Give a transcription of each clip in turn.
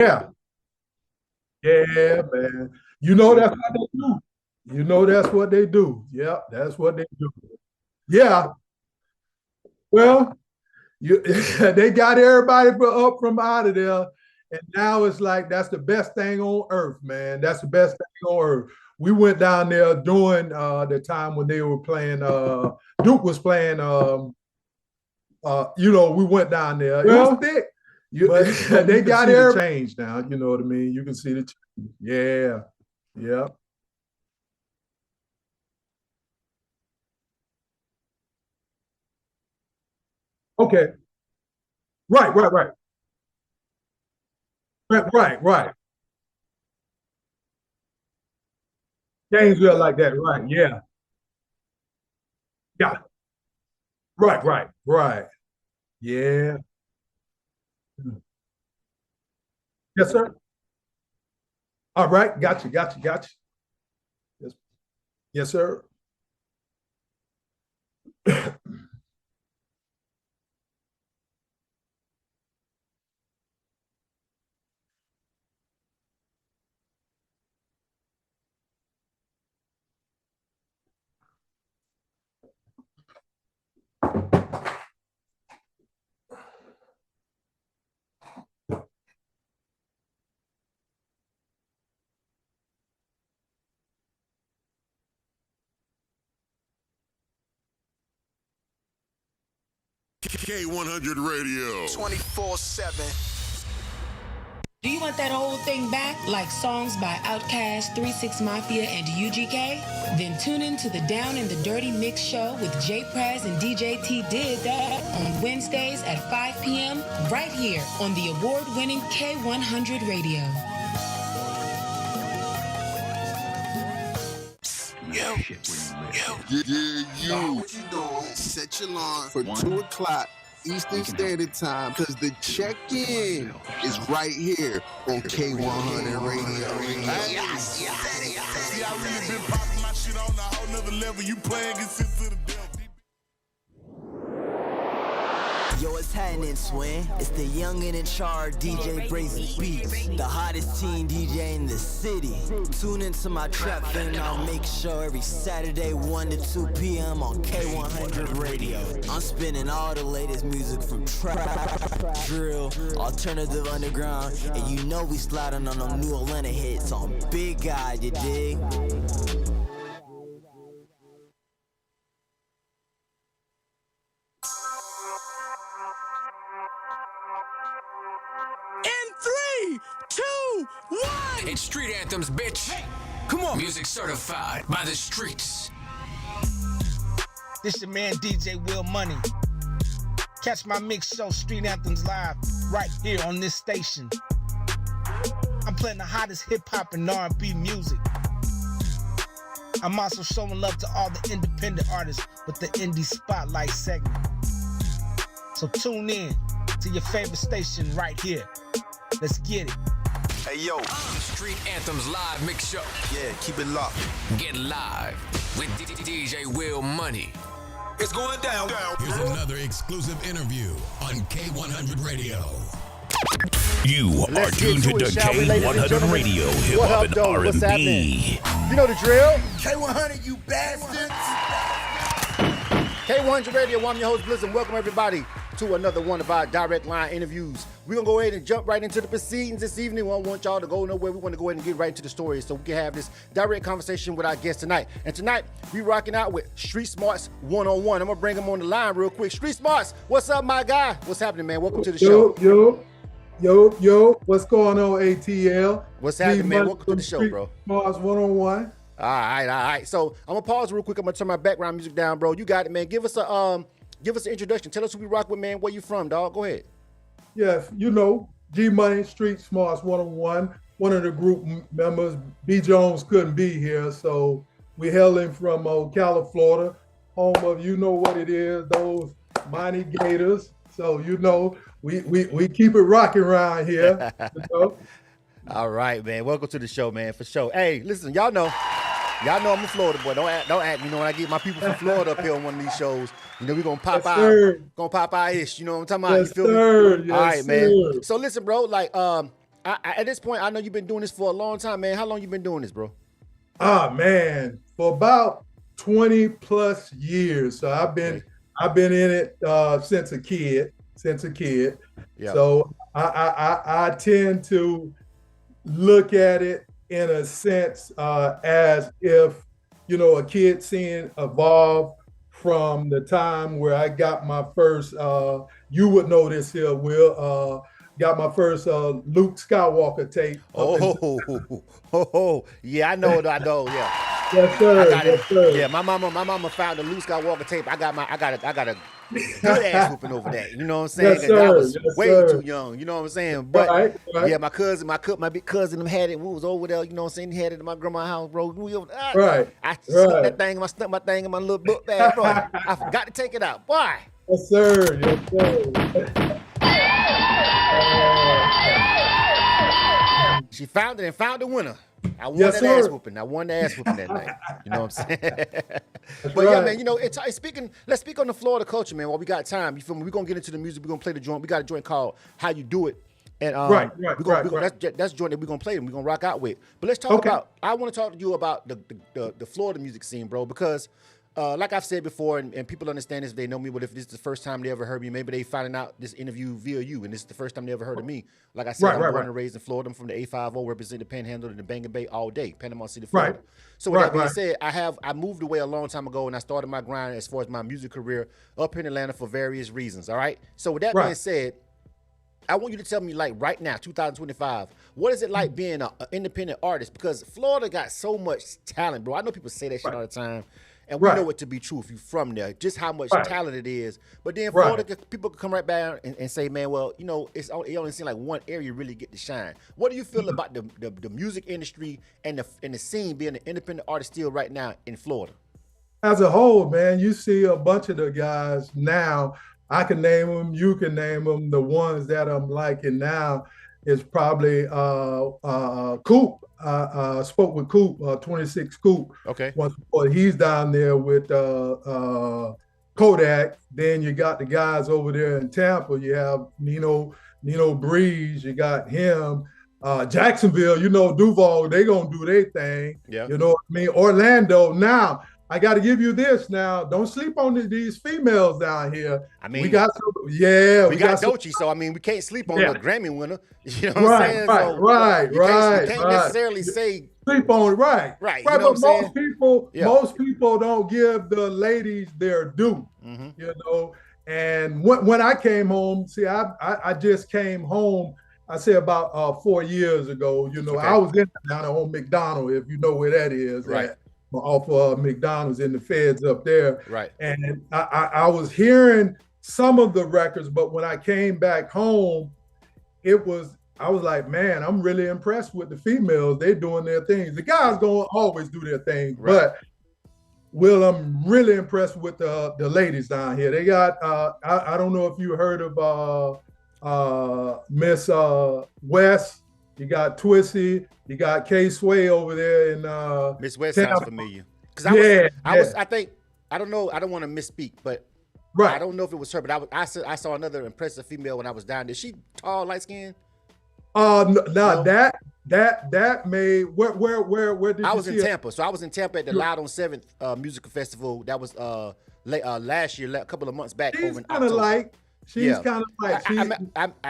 Yeah, yeah, man. You know that's what they do. You know that's what they do. Yeah, that's what they do. Yeah. Well, you they got everybody up from out of there, and now it's like that's the best thing on earth, man. That's the best thing on earth. We went down there during the time when they were playing. Duke was playing. We went down there. It was thick. But they got the change now. You know what I mean? You can see the change. Yeah, yeah. Okay. Right, right, right, right. Gainesville like that. Right. Yeah. Yeah. Right, right, right. Yeah. Yes, sir. All right. Got you. Yes, yes, sir. K100 Radio. 24/7. Do you want that old thing back, like songs by Outkast, 3 6 Mafia, and UGK? Then tune in to the Down and the Dirty Mix Show with J Prez and DJ T Did That on Wednesdays at 5 p.m. right here on the award-winning K100 Radio. You. Set your alarm for 2 o'clock Eastern Standard Time, because the check-in is right here on K100 Radio. Yes. See, I really been popping my shit on a whole nother level. You playing get sent to the devil. Yo, it's happening, Swin. It's the young and in charge DJ Brazen Beats, the hottest teen DJ in the city. Tune into my trap thing. I'll make sure every Saturday 1 to 2 p.m. on K100 Radio. I'm spinning all the latest music from trap, drill, alternative underground, and you know we sliding on them new Atlanta hits on Big Guy, you dig? In 3, 2, 1. It's Street Anthems, bitch. Come on. Music certified by the streets. This your man DJ Will Money. Catch my mix show Street Anthems live right here on this station. I'm playing the hottest hip hop and R&B music. I'm also showing love to all the independent artists with the Indie Spotlight segment. So tune in to your favorite station right here. Let's get it. Hey, yo. The Street Anthems live mix show. Yeah, keep it locked. Get live with DJ Will Money. It's going down. Here's another exclusive interview on K100 Radio. You are tuned to K100 Radio, hip hop and R&B. You know the drill. K100, you bastards. K100 Radio, I'm your host, Blizz, and welcome everybody to another one of our direct line interviews. We're going to go ahead and jump right into the proceedings this evening. We don't want y'all to go nowhere. We want to go ahead and get right into the story so we can have this direct conversation with our guest tonight. And tonight, we rocking out with Streetsmartz one-on-one. I'm going to bring him on the line real quick. Streetsmartz, what's up, my guy? What's happening, man? Welcome to the show. Yo. What's going on, ATL? What's happening, man? Welcome to the show, bro. Mars 101. All right. So I'm gonna pause real quick. I'm gonna turn my background music down, bro. You got it, man. Give us an introduction. Tell us who we rock with, man. Where you from, dog? Go ahead. Yes, you know, G Money, Streetsmartz 101. One of the group members, B Jones, couldn't be here, so we hail him from Ocala, Florida, home of you know what it is, those mighty Gators. So you know, we keep it rocking around here. You know? All right, man. Welcome to the show, man, for sure. Hey, listen, y'all know I'm a Florida boy. Don't act. You know, when I get my people from Florida up here on one of these shows, you know, we're gonna pop out, gonna pop our ish. You know what I'm talking about? Yes, you feel sir. me? Yes, all right, sir. man. So listen, bro, like At this point, I know you've been doing this for a long time, man. How long you been doing this, bro? Man, for about 20 plus years. So I've been in it since a kid. Yeah. So I tend to look at it in a sense as if, you know, a kid seeing evolve from the time where I got my first, you would know this here, Will, got my first Luke Skywalker tape. Yeah, I know, yeah. Yes, sir. Yes, sir. Yeah, my mama found the Luke Skywalker tape. I got a good ass whooping over that. You know what I'm saying? Yes, sir. I was way sir. too young. You know what I'm saying? But right. yeah, my big cousin, them had it. We was over there. You know what I'm saying? He had it in my grandma's house, bro. I stuck that thing. Stuck my thing in my little book bag, bro. I forgot to take it out. Boy. Yes, sir. Yes, sir. She found it and found the winner. I won yes, that sir. ass whooping. I won the ass whooping that night. You know what I'm saying? But yeah, man, you know, it's speaking. Let's speak on the Florida culture, man. While we got time, you feel me? We're gonna get into the music. We're gonna play the joint. We got a joint called "How You Do It," and right. That's the joint that we're gonna play and we're gonna rock out with. But let's talk about. I want to talk to you about the Florida music scene, bro, because. Like I've said before, and people understand this if they know me, but if this is the first time they ever heard me, maybe they finding out this interview via you, and this is the first time they ever heard of me. Like I said, I'm born and raised in Florida. I'm from the A50, represent the Panhandle and the Bangor Bay all day, Panama City, Florida. Right. So with that being said, I moved away a long time ago, and I started my grind as far as my music career up in Atlanta for various reasons, all right? So with that being said, I want you to tell me, like, right now, 2025, what is it like being an independent artist? Because Florida got so much talent, bro. I know people say that shit all the time. And we know it to be true if you're from there, just how much talent it is. But then Florida, people can come right back and say, man, well, you know, it only seems like one area really get to shine. What do you feel about the music industry and the scene being an independent artist still right now in Florida? As a whole, man, you see a bunch of the guys now. I can name them, you can name them. The ones that I'm liking now is probably Coop. I spoke with Coop, 26 Coop. Okay. Once before. He's down there with Kodak. Then you got the guys over there in Tampa. You have Nino Breeze. You got him. Jacksonville, you know, Duval, they gonna do their thing. Yeah. You know what I mean? Orlando. Now, I got to give you this now. Don't sleep on these females down here. I mean, we got Doechii, so I mean, we can't sleep on the Grammy winner. You know what I'm saying? You can't necessarily say sleep on right. Right, you know but most people don't give the ladies their due. Mm-hmm. You know, and when I came home, see, I just came home. I say about 4 years ago. You know, I was in down on McDonald, if you know where that is. Right. Off McDonald's in the feds up there. Right. And I was hearing some of the records, but when I came back home, I was like, man, I'm really impressed with the females. They're doing their things. The guys gonna always do their thing, but Will, I'm really impressed with the ladies down here. They got I don't know if you heard of Miss West. You got Twisty, you got K Sway over there in Miss West sounds familiar. Because I think I don't know, I don't want to misspeak, but I don't know if it was her, but I saw another impressive female when I was down there. She tall, light skinned? No. That may where did I you was see in Tampa. So I was in Tampa at the Loud on 7th musical festival. That was last year, a couple of months back. She's kind of like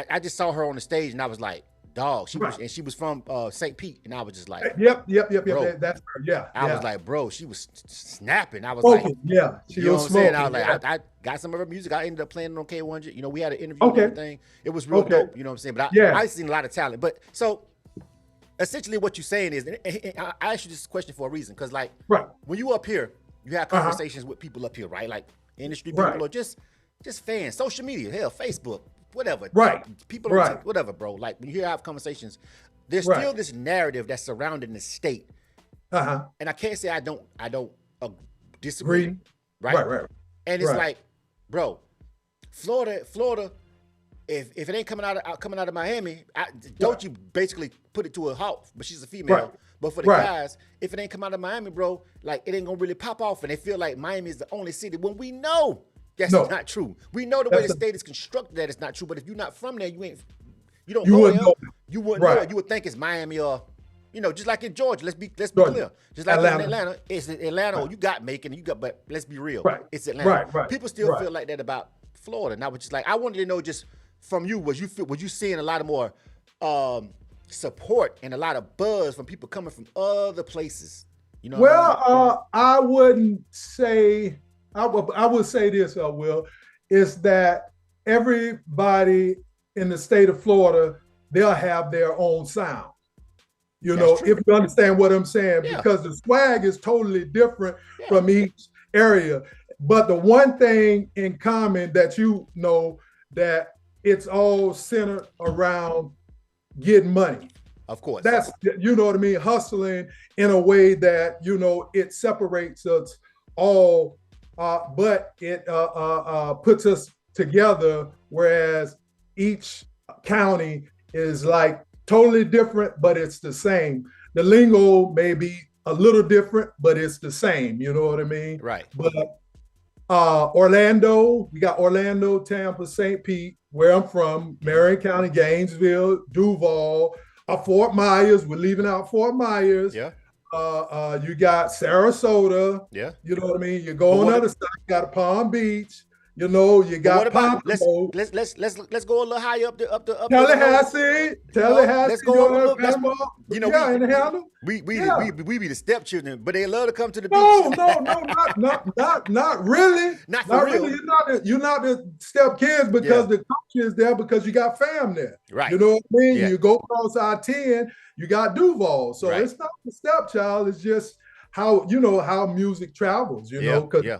I just saw her on the stage and I was like, dog, she was from St. Pete, and I was just like, yep, bro, that's her. Yeah, I was like, bro, she was snapping. I was smoking, like, she you know was what I'm saying? I was smoking, like, I got some of her music. I ended up playing it on K100. You know, we had an interview and everything. It was real dope. You know what I'm saying? But I seen a lot of talent. But so essentially, what you're saying is, and I asked you this question for a reason, because like, when you up here, you have conversations with people up here, right? Like industry people or just fans, social media, hell, Facebook. Whatever, people, whatever, bro. Like when you have conversations, there's still this narrative that's surrounding the state, and I can't say I don't disagree, right. And it's like, bro, Florida, if it ain't coming out of Miami, Doechii basically put it to a halt, but she's a female. But for the guys, if it ain't come out of Miami, bro, like it ain't gonna really pop off, and they feel like Miami is the only city when we know. That's not true. We know the way the state is constructed that it's not true. But if you're not from there, you don't know. You wouldn't know it. You would think it's Miami or, just like in Georgia. Let's be clear. Just like in Atlanta, it's Atlanta. You got Macon, but let's be real. Right. It's Atlanta. Right. People still feel like that about Florida. Now, which is like, I wanted to know just from you, was you seeing a lot of more support and a lot of buzz from people coming from other places? I wouldn't say. I would say this, Will, is that everybody in the state of Florida, they'll have their own sound. If you understand what I'm saying, because the swag is totally different from each area. But the one thing in common that that it's all centered around getting money. Of course. That's, what I mean, hustling in a way that, it separates us all, but it puts us together, whereas each county is like totally different, but it's the same. The lingo may be a little different, but it's the same, you know what I mean? Right. But Orlando, we got Orlando, Tampa, St. Pete, where I'm from, Marion County, Gainesville, Duval, Fort Myers. We're leaving out Fort Myers. Yeah. You got Sarasota. Yeah. You know what I mean? You go on the other side, you got Palm Beach. You got let's go a little higher up the Tallahassee. Let's go a little in the handle. We be the stepchildren, but they love to come to the beach. Not really. Not really. You're not the step kids because the coach is there because you got fam there. Right. You know what I mean? Yeah. You go across I-10, you got Duval. So it's not the stepchild, it's just how music travels, because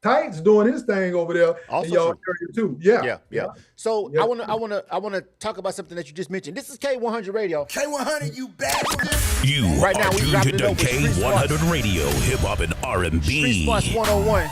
Titans doing his thing over there also in y'all area too. Yeah. So I wanna talk about something that you just mentioned. This is K100 Radio. K100, you bastard. You right now, are tuned to K100 Radio, hip hop and R&B. Streetsmartz 101.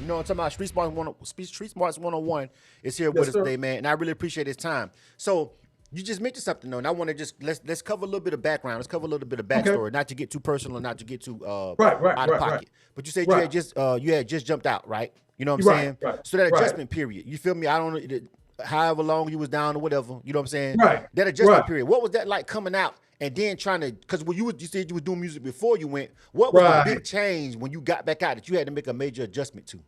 You know what I'm talking about? Streetsmartz 101 is here with us today, man, and I really appreciate his time. So you just mentioned something though, and I want to just let's cover a little bit of background. Let's cover a little bit of backstory, not to get too personal, not to get too out of pocket. Right. But you said you had just jumped out, right? You know what I'm saying? Right. So that adjustment period, you feel me? I don't know, however long you was down or whatever. You know what I'm saying? Right. That adjustment period. What was that like coming out and then trying to? Because when you said you was doing music before you went. What was the big change when you got back out that you had to make a major adjustment to?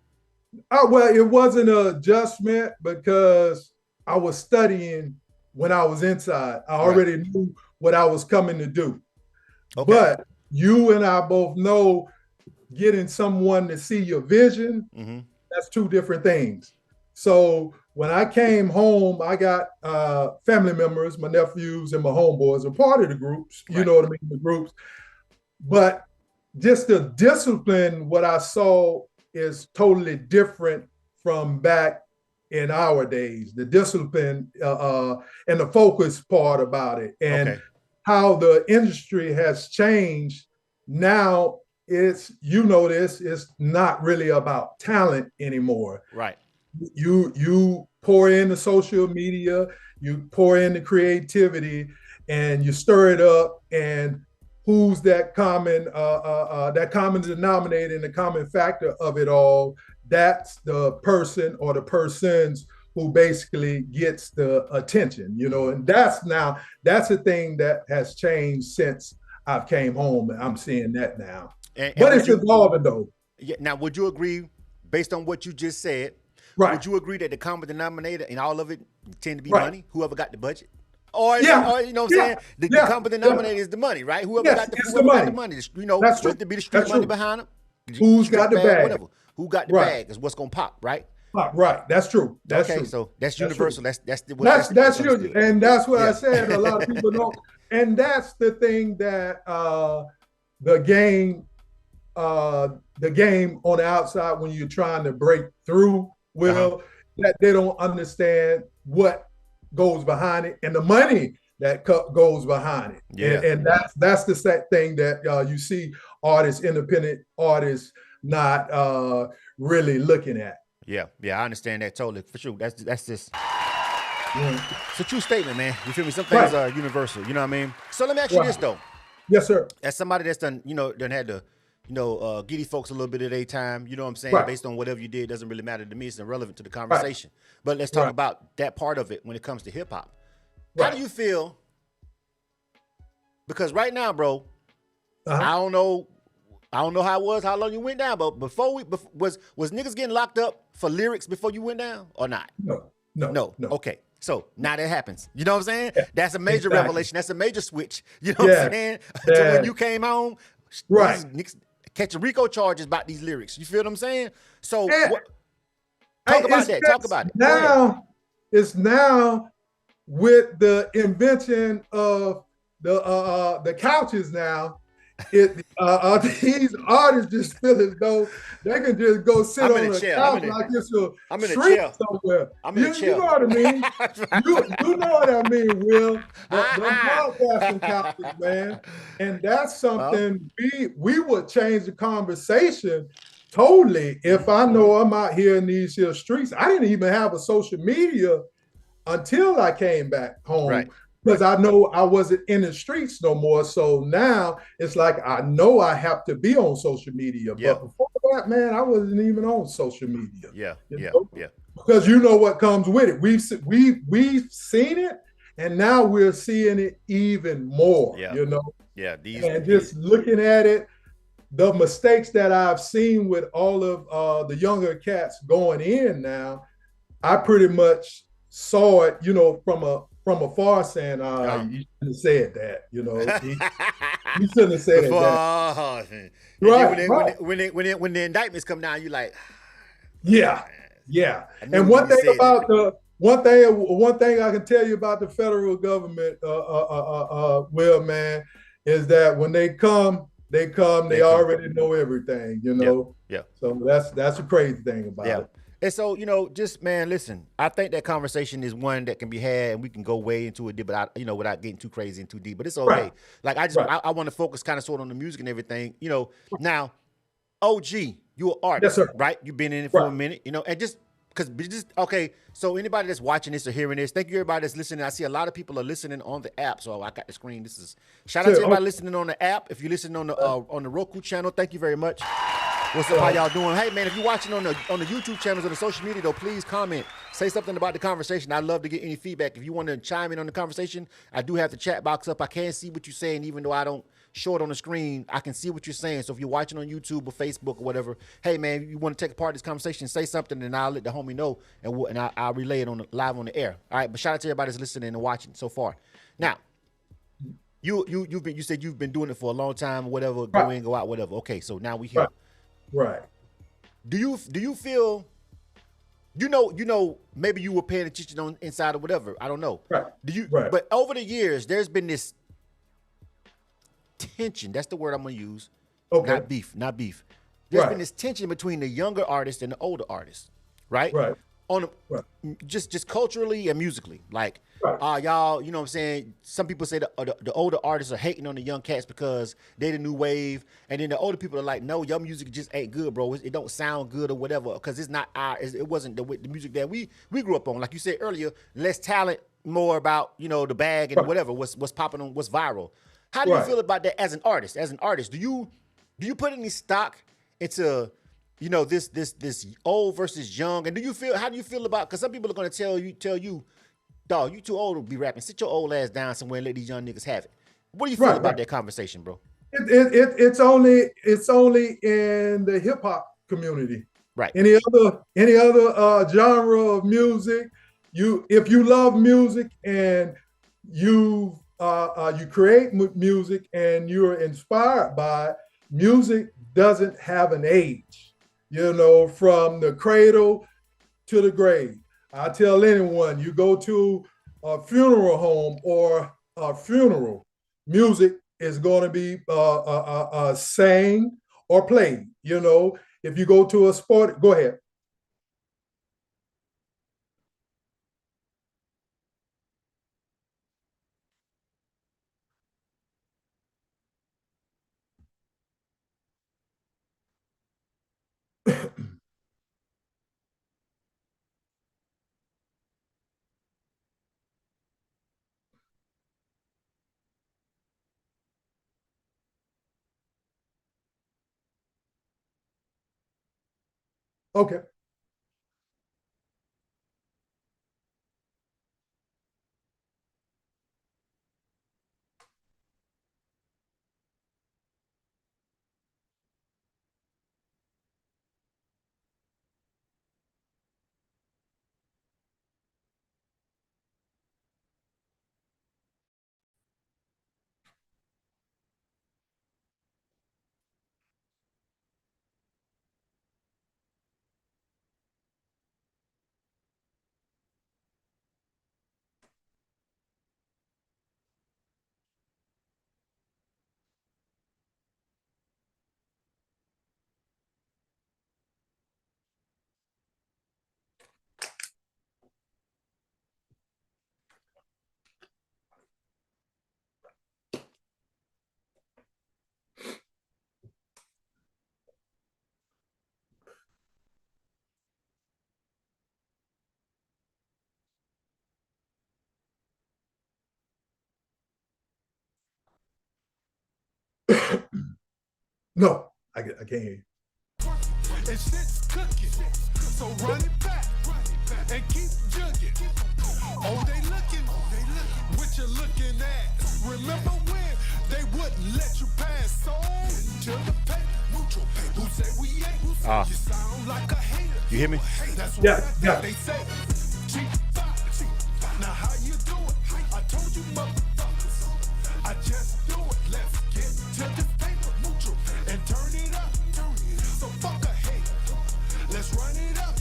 Well, it wasn't an adjustment because I was studying. When I was inside, I already knew what I was coming to do. Okay. But you and I both know getting someone to see your vision, that's two different things. So when I came home, I got family members, my nephews and my homeboys are part of the groups, you know what I mean, the groups. But just the discipline, what I saw is totally different from back in our days, the discipline and the focus part about it, and how the industry has changed. Now it's not really about talent anymore. Right. You pour in the social media, you pour in the creativity, and you stir it up. And who's that common denominator and the common factor of it all? That's the person or the persons who basically gets the attention, and that's a thing that has changed since I've came home, and I'm seeing that now. But it's evolving though. Yeah. Now, would you agree, based on what you just said, would you agree that the common denominator in all of it tend to be money? Whoever got the budget? Or you know what I'm saying? The common denominator is the money, right? Whoever got the money, that's whether it be the street money behind them. Who's got the bag? Whatever. Who got the bag is what's gonna pop, right? Right. That's true. That's okay. True. So that's universal. That's you, and that's what I said. A lot of people know, and that's the thing that the game on the outside when you're trying to break through, that they don't understand what goes behind it and the money that goes behind it. Yeah. And that's the sad thing that you see artists, independent artists, not really looking at. Yeah, I understand that totally for sure. That's just it's a true statement, man. You feel me? Some things are universal. You know what I mean? So let me ask you this though. Yes, sir. As somebody that's done had to, give these folks a little bit of their time. You know what I'm saying? Based on whatever you did, doesn't really matter to me. It's irrelevant to the conversation. But let's talk about that part of it when it comes to hip hop. How do you feel? Because right now, bro, Uh-huh. I don't know how it was, how long you went down, but was niggas getting locked up for lyrics before you went down or not? No. Okay. So now that happens. You know what I'm saying? Yeah, That's a major exactly. revelation. That's a major switch. You know what I'm saying? To when you came home, right? Niggas catching RICO charges about these lyrics. You feel what I'm saying? So talk about that. Talk about it. Now, it's now with the invention of the couches now. These artists just feel as though they can just go sit on a couch like it's a street somewhere. You know what I mean? you know what I mean, Will. The podcasting couches, man. And that's something we would change the conversation totally if I know I'm out here in these here streets. I didn't even have a social media until I came back home. Right. Because I know I wasn't in the streets no more. So now it's like I know I have to be on social media. Yeah. But before that, man, I wasn't even on social media. Yeah. Because you know what comes with it. We've seen it, and now we're seeing it even more. Yeah. You know? Yeah. Just looking at it, the mistakes that I've seen with all of the younger cats going in now, I pretty much saw it, you know, from afar saying, you shouldn't have said that, you know. You shouldn't have said that. Right. When the indictments come down, you like, yeah. And one thing about one thing I can tell you about the federal government, Will, man, is that when they come, they already know everything, you know. Yeah. So that's a crazy thing about it. And so, you know, just, man, listen, I think that conversation is one that can be had and we can go way into it, but without getting too crazy and too deep, but it's okay. Right. Like, I want to focus kind of sort of on the music and everything, you know. Now, OG, you're an artist, yes, sir. right? You've been in it for a minute, you know, and okay, so anybody that's watching this or hearing this, thank you everybody that's listening. I see a lot of people are listening on the app, so I got the screen. Shout out to everybody listening on the app. If you're listening on the Roku channel, thank you very much. What's up? How y'all doing? Hey, man, if you're watching on the YouTube channels or the social media, though, please comment. Say something about the conversation. I'd love to get any feedback. If you want to chime in on the conversation, I do have the chat box up. I can see what you're saying, even though I don't show it on the screen. I can see what you're saying. So if you're watching on YouTube or Facebook or whatever, hey, man, you want to take part in this conversation, say something, and I'll let the homie know, and I'll relay it live on the air. All right, but shout out to everybody that's listening and watching so far. Now, you said you've been doing it for a long time, whatever, go in, go out, whatever. Okay, so now we here. Right. Do you feel, you know, maybe you were paying attention on inside or whatever. I don't know. Right. But over the years, there's been this tension. That's the word I'm gonna use. Okay. Not beef. There's been this tension between the younger artists and the older artists, right? Right. Just culturally and musically, like y'all, you know what I'm saying? Some people say the older artists are hating on the young cats because they the new wave, and then the older people are like, no, your music just ain't good, bro. It don't sound good or whatever because it's not it wasn't the music that we grew up on. Like you said earlier, less talent, more about, you know, the bag and whatever, what's popping on, what's viral. How do you feel about that as an artist? Do you put any stock into, you know, this old versus young? And how do you feel about, because some people are going to tell you, dog, you too old to be rapping. Sit your old ass down somewhere and let these young niggas have it. What do you feel about that conversation, bro? It's only in the hip hop community. Right. Any other genre of music, if you love music and you create music and you're inspired by it, music doesn't have an age, you know, from the cradle to the grave. I tell anyone, you go to a funeral home or a funeral, music is going to be sang or played. You know, if you go to a sport, go ahead. Okay. No, I can't hear you. And shit's cooking, so run it back and keep jugging. Oh, they looking, what you looking at? Remember when they wouldn't let you pass on to the paper? Who say we ain't? You sound like a hater. You hear me? That's what Yeah. they say. Cheap five. Now how you do it? I told you motherfuckers. I just do it. Let's get to this paper mutual and turn it up. So fuck a hater. Let's run it up.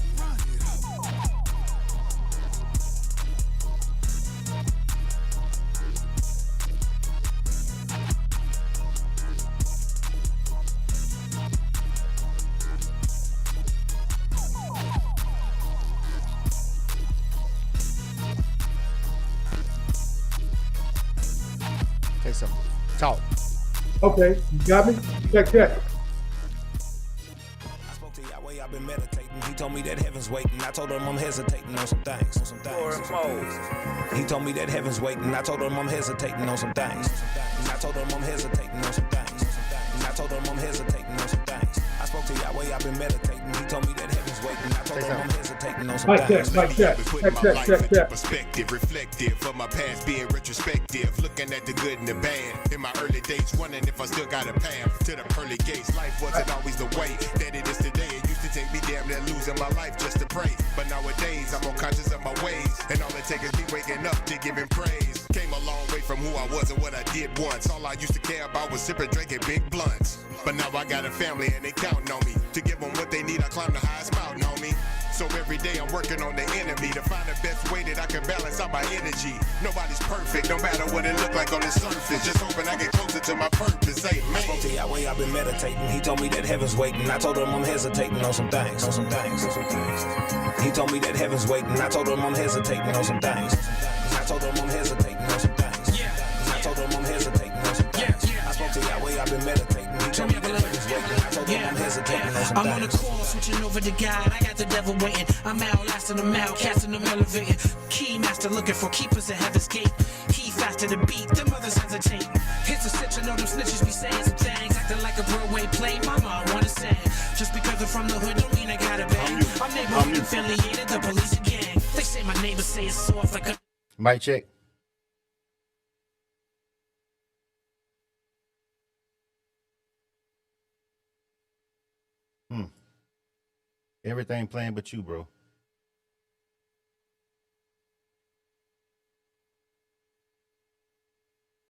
Say something. Talk. Okay, you got me? Check. I spoke to Yahweh, I've been meditating. He told me that heaven's waiting. I told him I'm hesitating on some things. He told me that heaven's waiting. I told him I'm hesitating on some things. I told him I'm hesitating on some things. I told him I'm hesitating on some things. I spoke to Yahweh, I've been meditating. He told me that heaven's waiting. I told him I'm hesitating on some things. Check. Perspective, reflective of my past, being retrospective, looking at the good and the bad. In my early days, wondering if I still got a path to the pearly gates. Life wasn't always the way that it is today. It used to take me damn near losing my life just to pray. But nowadays, I'm more conscious of my ways, and all it takes is me waking up to give him praise. Came a long way from who I was and what I did once. All I used to care about was sipping, drinking big blunts. But now I got a family and they counting on me. To give them what they need, I climb the highest mountain on me. So every day I'm working on the enemy to find the best way that I can balance out my energy. Nobody's perfect, no matter what it look like on the surface. Just hoping I get closer to my purpose. Amen. I spoke to Yahweh, I've been meditating. He told me that heaven's waiting. I told him I'm hesitating on some things. He told me that heaven's waiting. I told him I'm hesitating on some things. I told him I'm hesitating on some things. I told him I'm hesitating on some things. I spoke to Yahweh, I've been meditating. He told me that heaven's waiting. I told him I'm hesitating on some things. I'm on the call, switching over to God. I got the devil waiting. I'm outlasting them, outcasting them, elevating. Key master looking for keepers at heaven's gate. He faster to beat, them others hesitate. Here's a stitch, I know them snitches be saying some things. Acting like a Broadway play, mama, I wanna sing. Just because I'm from the hood don't mean I gotta bang. I'm neighborhood affiliated, the police a gang. They say my neighbors say it's soft like a... Mic check. Everything playing but you, bro.